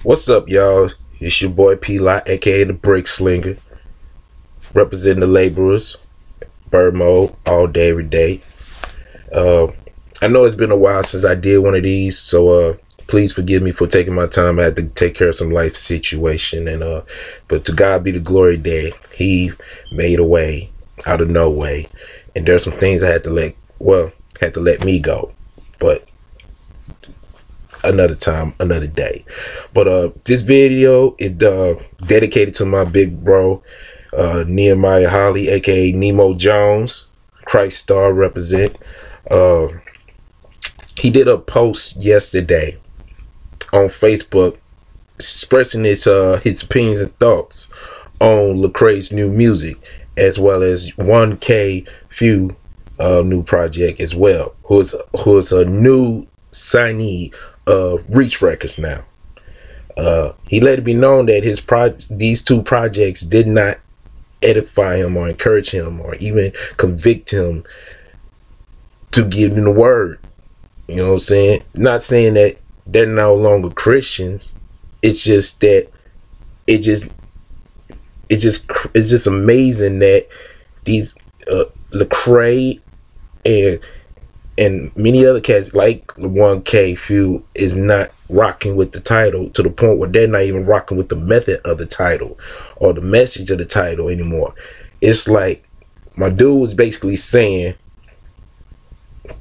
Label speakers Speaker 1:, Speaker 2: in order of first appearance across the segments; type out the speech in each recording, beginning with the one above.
Speaker 1: What's up, y'all? It's your boy P Lot, aka the Brick Slinger, representing the laborers, bird mode, all day, every day. I know it's been a while since I did one of these, so please forgive me for taking my time. I had to take care of some life situation, and but to God be the glory that He made a way out of no way, and there's some things I had to let me go, but another time, another day. But this video is dedicated to my big bro, Nehemiah Holly, aka Nemo Jones, Christ Star represent. He did a post yesterday on Facebook expressing his opinions and thoughts on Lecrae's new music, as well as 1K Few new project as well, who is a new signee of Reach Records now. He let it be known that these two projects did not edify him or encourage him or even convict him to give him the word. You know what I'm saying? Not saying that they're no longer Christians. It's just that it's just amazing that these Lecrae and many other cats like 1K Few is not rocking with the title, to the point where they're not even rocking with the method of the title or the message of the title anymore. It's like my dude was basically saying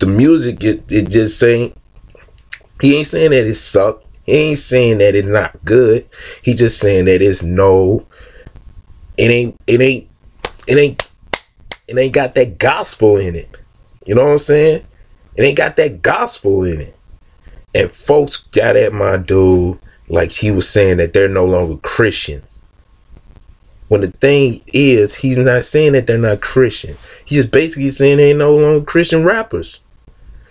Speaker 1: the music, it just saying, he ain't saying that it sucked, he ain't saying that it's not good, he just saying that it ain't got that gospel in it. You know what I'm saying? It ain't got that gospel in it. And folks got at my dude like he was saying that they're no longer Christians. When the thing is, he's not saying that they're not Christian. He's just basically saying they ain't no longer Christian rappers,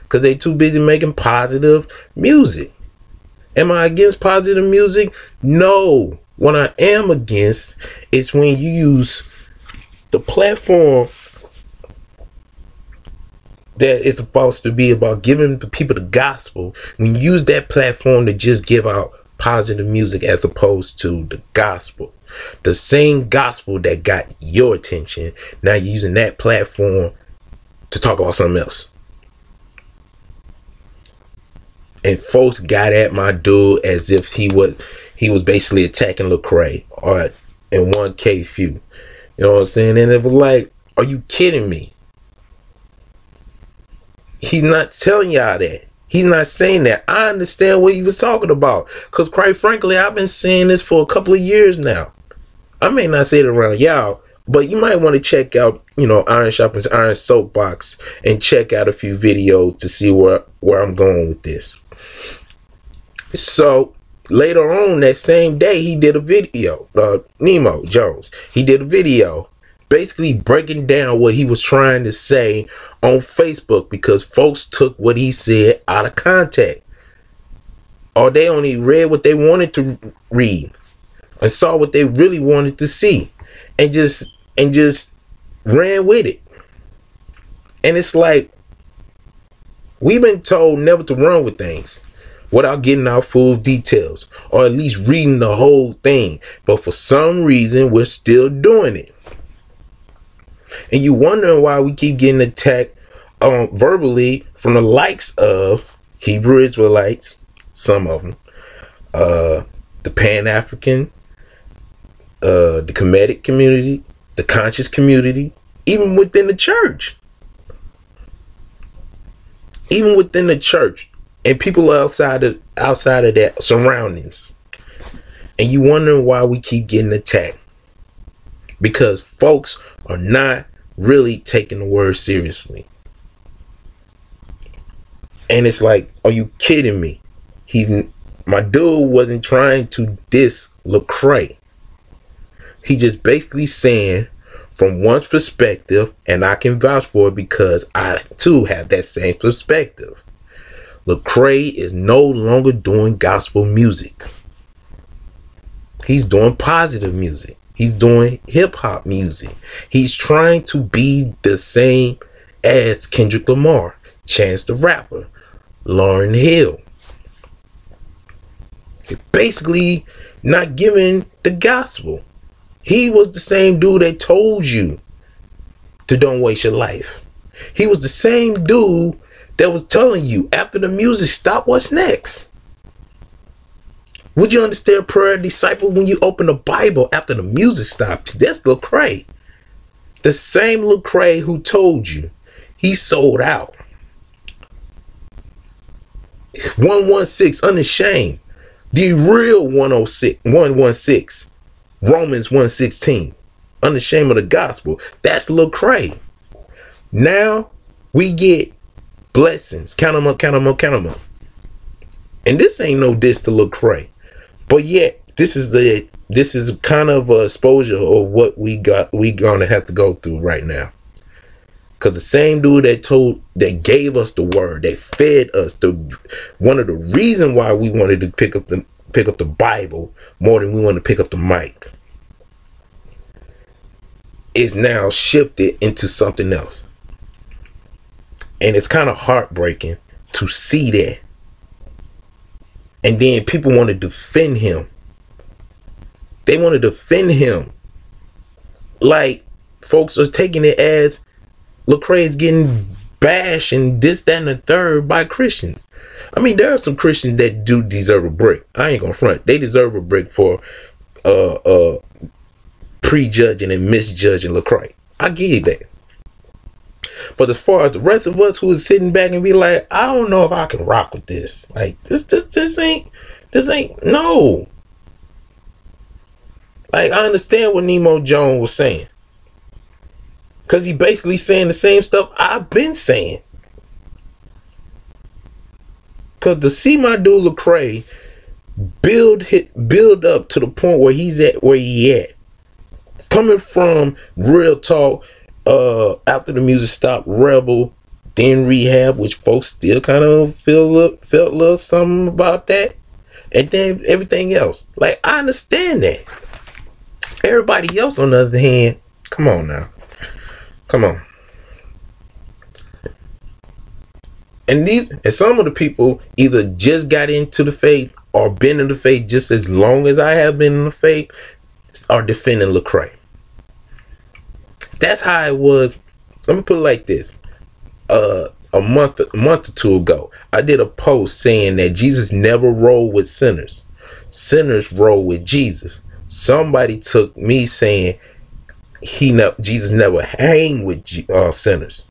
Speaker 1: because they too busy making positive music. Am I against positive music? No. What I am against is when you use the platform that it's supposed to be about giving the people the gospel, when you use that platform to just give out positive music as opposed to the gospel, the same gospel that got your attention, now you're using that platform to talk about something else. And folks got at my dude as if he was basically attacking Lecrae or and 1K Few. You know what I'm saying? And it was like, are you kidding me? He's not telling y'all that. He's not saying that. I understand what he was talking about, because quite frankly, I've been saying this for a couple of years now. I may not say it around y'all, but you might want to check out, Iron Sharpens Iron Soapbox, and check out a few videos to see where I'm going with this. So later on that same day, he did a video, Nemo Jones. He did a video basically breaking down what he was trying to say on Facebook, because folks took what he said out of context, or they only read what they wanted to read and saw what they really wanted to see, and just ran with it. And it's like, we've been told never to run with things without getting our full details, or at least reading the whole thing, but for some reason we're still doing it. And you wondering why we keep getting attacked verbally from the likes of Hebrew Israelites, some of them, the Pan-African, the Kemetic community, the conscious community, even within the church. Even within the church, and people outside of that surroundings. And you wondering why we keep getting attacked, because folks are not really taking the word seriously. And it's like, are you kidding me? My dude wasn't trying to diss Lecrae. He just basically saying from one's perspective, and I can vouch for it because I too have that same perspective. Lecrae is no longer doing gospel music. He's doing positive music. He's doing hip-hop music. He's trying to be the same as Kendrick Lamar, Chance the Rapper, Lauryn Hill. Basically not giving the gospel. He was the same dude that told you to don't waste your life. He was the same dude that was telling you after the music stop, what's next? Would you understand prayer, disciple, when you open the Bible after the music stopped? That's Lil Cray. The same Lil Cray who told you he sold out. 116, unashamed. The real 116. Romans 1:16. Unashamed of the gospel. That's Lil Cray. Now we get blessings. Count them up, count them up, count them up. And this ain't no diss to Lil Cray. But yet, this is kind of a exposure of what we gonna have to go through right now. Cause the same dude that gave us the word, that fed us, one of the reasons why we wanted to pick up the Bible more than we want to pick up the mic, is now shifted into something else. And it's kind of heartbreaking to see that. And then people want to defend him. They want to defend him. Like folks are taking it as Lil Cray is getting bashed and this, that, and the third by Christians. I mean, there are some Christians that do deserve a break. I ain't gonna front. They deserve a break for prejudging and misjudging Lil Cray. I give you that. But as far as the rest of us who is sitting back and be like, I don't know if I can rock with this. Like this ain't no. Like, I understand what Nemo Jones was saying. Cause he basically saying the same stuff I've been saying. Cause to see my dude Lil Cray build up to the point where he's at, where he at, coming from real talk, after the music stopped, Rebel, then Rehab, which folks still kind of felt a little something about that, and then everything else. Like, I understand that. Everybody else, on the other hand, come on now. Come on. And some of the people either just got into the faith or been in the faith just as long as I have been in the faith, are defending Lil Cray. That's how it was. Let me put it like this. A month or two ago, I did a post saying that Jesus never rolled with sinners. Sinners roll with Jesus. Somebody took me saying Jesus never hang with sinners,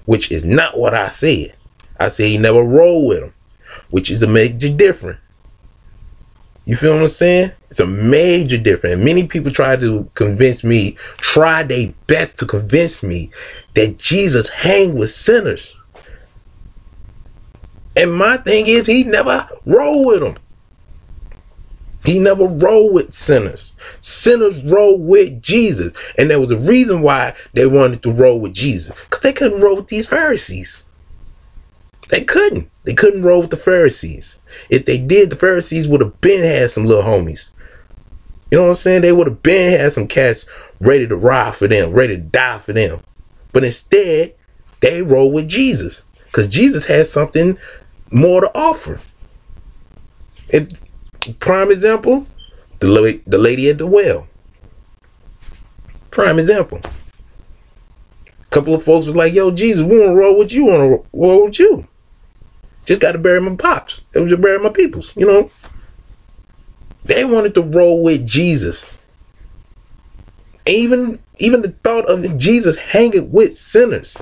Speaker 1: which is not what I said. I said he never rolled with them, which is a major difference. You feel what I'm saying? It's a major difference. And many people try their best to convince me that Jesus hang with sinners. And my thing is, he never rolled with them. He never rolled with sinners. Sinners roll with Jesus. And there was a reason why they wanted to roll with Jesus. Because they couldn't roll with these Pharisees. They couldn't. They couldn't roll with the Pharisees. If they did, the Pharisees would have been had some little homies. You know what I'm saying? They would have been had some cats ready to ride for them, ready to die for them. But instead, they roll with Jesus. Because Jesus has something more to offer. Prime example, the lady at the well. Prime example. A couple of folks was like, yo, Jesus, we want to roll with you. We want to roll with you. Just got to bury my pops. It was to bury my peoples, you know. They wanted to roll with Jesus. Even the thought of Jesus hanging with sinners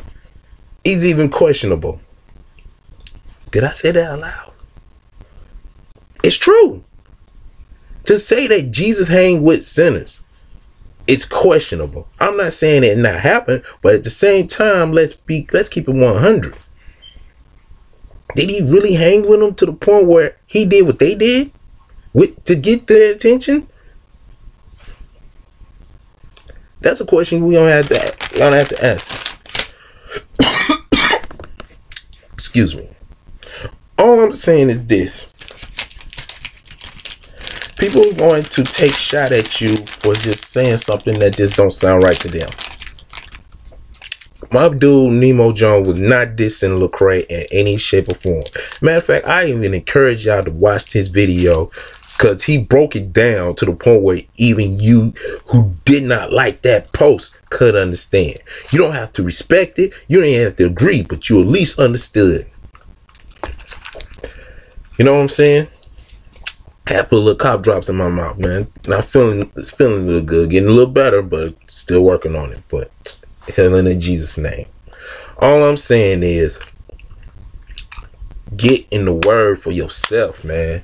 Speaker 1: is even questionable. Did I say that out loud? It's true. To say that Jesus hang with sinners, it's questionable. I'm not saying it not happen, but at the same time, let's keep it 100. Did he really hang with them to the point where he did what they did to get their attention? That's a question we're gonna have to answer. Excuse me. All I'm saying is this. People are going to take shot at you for just saying something that just don't sound right to them. My dude Nemo Jones was not dissing Lil Cray in any shape or form. Matter of fact, I even encourage y'all to watch his video Because he broke it down to the point where even you who did not like that post could understand. You don't have to respect it. You don't even have to agree, but you at least understood. You know what I'm saying? I had to put a little cop drops in my mouth, man. Not feeling, it's feeling a little good, getting a little better, but still working on it. But healing in Jesus' name. All I'm saying is, get in the word for yourself, man.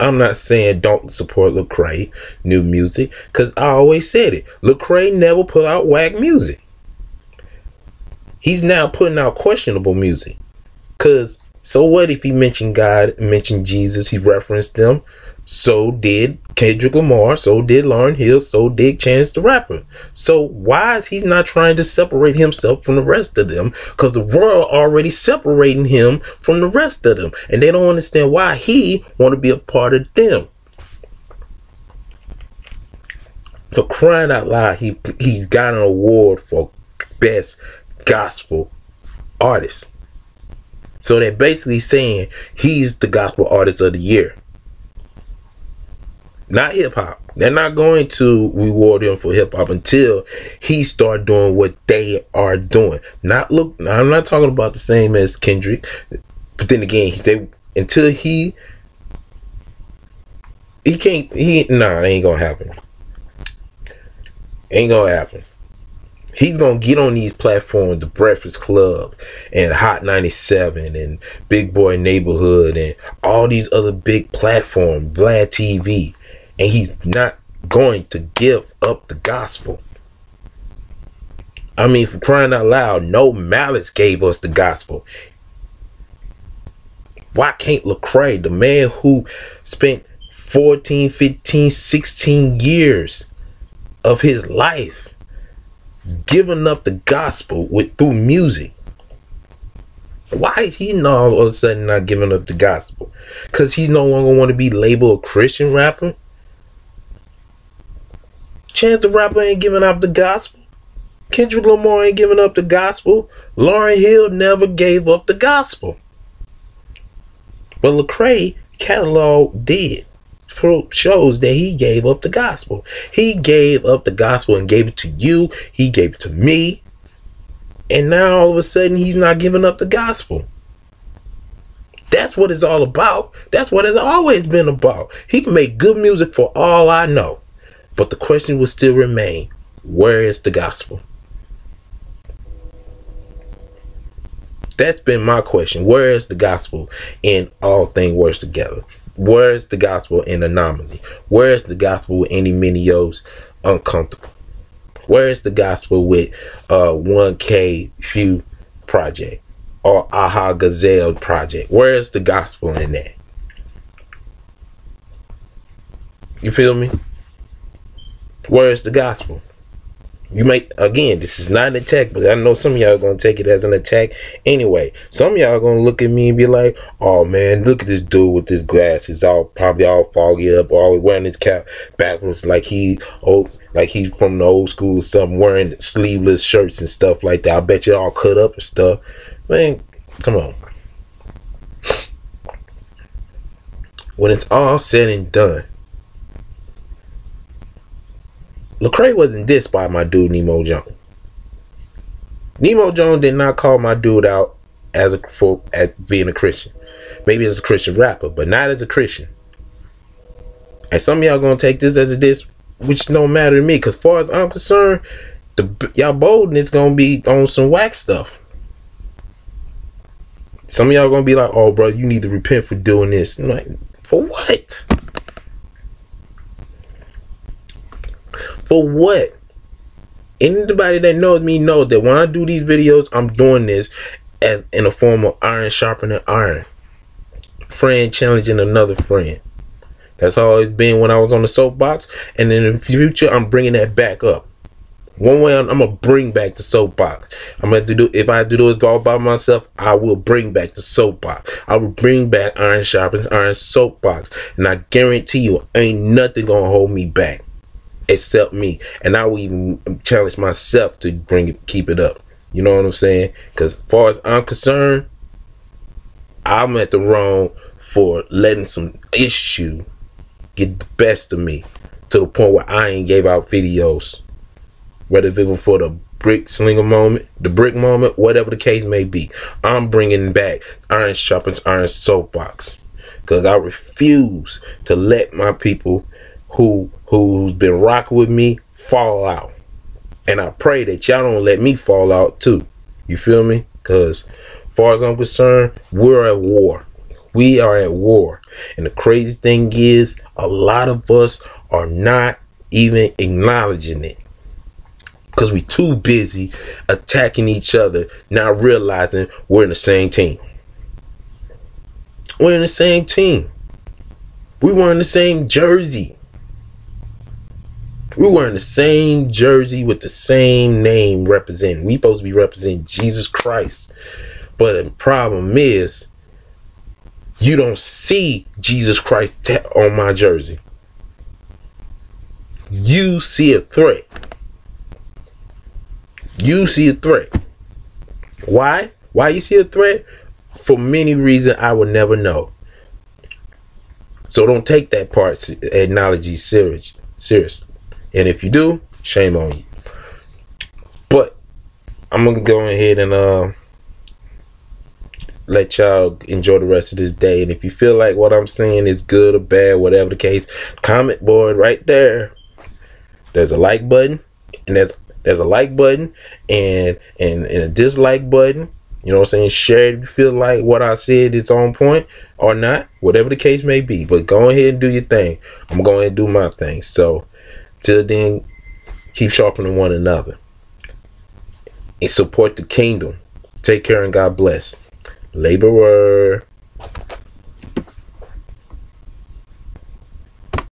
Speaker 1: I'm not saying don't support Lecrae new music, because I always said it. Lecrae never put out whack music. He's now putting out questionable music. Because so what if he mentioned God, mentioned Jesus, he referenced them? So did Kendrick Lamar, so did Lauryn Hill, so did Chance the Rapper. So why is he not trying to separate himself from the rest of them? Because the world already separating him from the rest of them. And they don't understand why he want to be a part of them. For crying out loud, he's got an award for best gospel artist. So they're basically saying he's the gospel artist of the year. Not hip hop. They're not going to reward him for hip hop until he start doing what they are doing. Not look. I'm not talking about the same as Kendrick, but then again, until he can't. Nah, it ain't gonna happen. Ain't gonna happen. He's gonna get on these platforms, the Breakfast Club and Hot 97 and Big Boy Neighborhood and all these other big platforms, Vlad TV. And he's not going to give up the gospel. I mean, for crying out loud, No Malice gave us the gospel. Why can't Lecrae, the man who spent 14, 15, 16 years of his life giving up the gospel through music, why is he now all of a sudden not giving up the gospel? Because he's no longer want to be labeled a Christian rapper? Chance the Rapper ain't giving up the gospel. Kendrick Lamar ain't giving up the gospel. Lauryn Hill never gave up the gospel. But Lecrae catalog did. Shows that he gave up the gospel. He gave up the gospel and gave it to you. He gave it to me. And now all of a sudden he's not giving up the gospel. That's what it's all about. That's what it's always been about. He can make good music for all I know. But the question will still remain, where is the gospel? That's been my question. Where is the gospel in All Things Work Together? Where is the gospel in Anomaly? Where is the gospel with Any Minio's Uncomfortable? Where is the gospel with 1K Few Project or Aha Gazelle Project? Where is the gospel in that? You feel me? Where is the gospel? You might, again, this is not an attack, but I know some of y'all are going to take it as an attack anyway. Some of y'all are going to look at me and be like, oh man, look at this dude with his glasses probably all foggy up, or always wearing his cap backwards like he's from the old school or something, wearing sleeveless shirts and stuff like that. I bet you all cut up and stuff. Man, come on. When it's all said and done, Lecrae wasn't dissed by my dude Nemo Jones. Nemo Jones did not call my dude out as being a Christian. Maybe as a Christian rapper, but not as a Christian. And some of y'all gonna take this as a diss, which don't matter to me, because as far as I'm concerned, y'all boldness gonna be on some whack stuff. Some of y'all gonna be like, oh bro, you need to repent for doing this. I'm like, for what? For what? Anybody that knows me knows that when I do these videos, I'm doing this in a form of iron sharpening iron. Friend challenging another friend. That's always been when I was on the soapbox. And in the future, I'm bringing that back up. One way, I'm going to bring back the soapbox. I'm going to do, if I have to do it all by myself, I will bring back the soapbox. I will bring back iron sharpens iron soapbox. And I guarantee you, ain't nothing going to hold me back. Except me. And I will even challenge myself to keep it up. You know what I'm saying? Because as far as I'm concerned, I'm at the wrong for letting some issue get the best of me to the point where I ain't gave out videos, whether it was for the brick slinger moment, the brick moment, whatever the case may be. I'm bringing back Iron Sharpens Iron soapbox, because I refuse to let my people who's been rocking with me fall out. And I pray that y'all don't let me fall out too. You feel me? Because as far as I'm concerned, we're at war. We are at war. And the crazy thing is, a lot of us are not even acknowledging it, because we too busy attacking each other, not realizing we're in the same team. We're in the same team. We were in the same jersey. We were in the same jersey with the same name representing. We supposed to be representing Jesus Christ. But the problem is, you don't see Jesus Christ on my jersey. You see a threat. You see a threat. Why? Why you see a threat? For many reasons I will never know. So don't take that part analogy serious. And if you do, shame on you. But I'm gonna go ahead and let y'all enjoy the rest of this day. And if you feel like what I'm saying is good or bad, whatever the case, comment board right there. There's a like button, and there's a like button and a dislike button. You know what I'm saying? Share it if you feel like what I said is on point or not, whatever the case may be. But go ahead and do your thing. I'm going to do my thing. So till then, keep sharpening one another and support the kingdom. Take care and God bless. Laborer.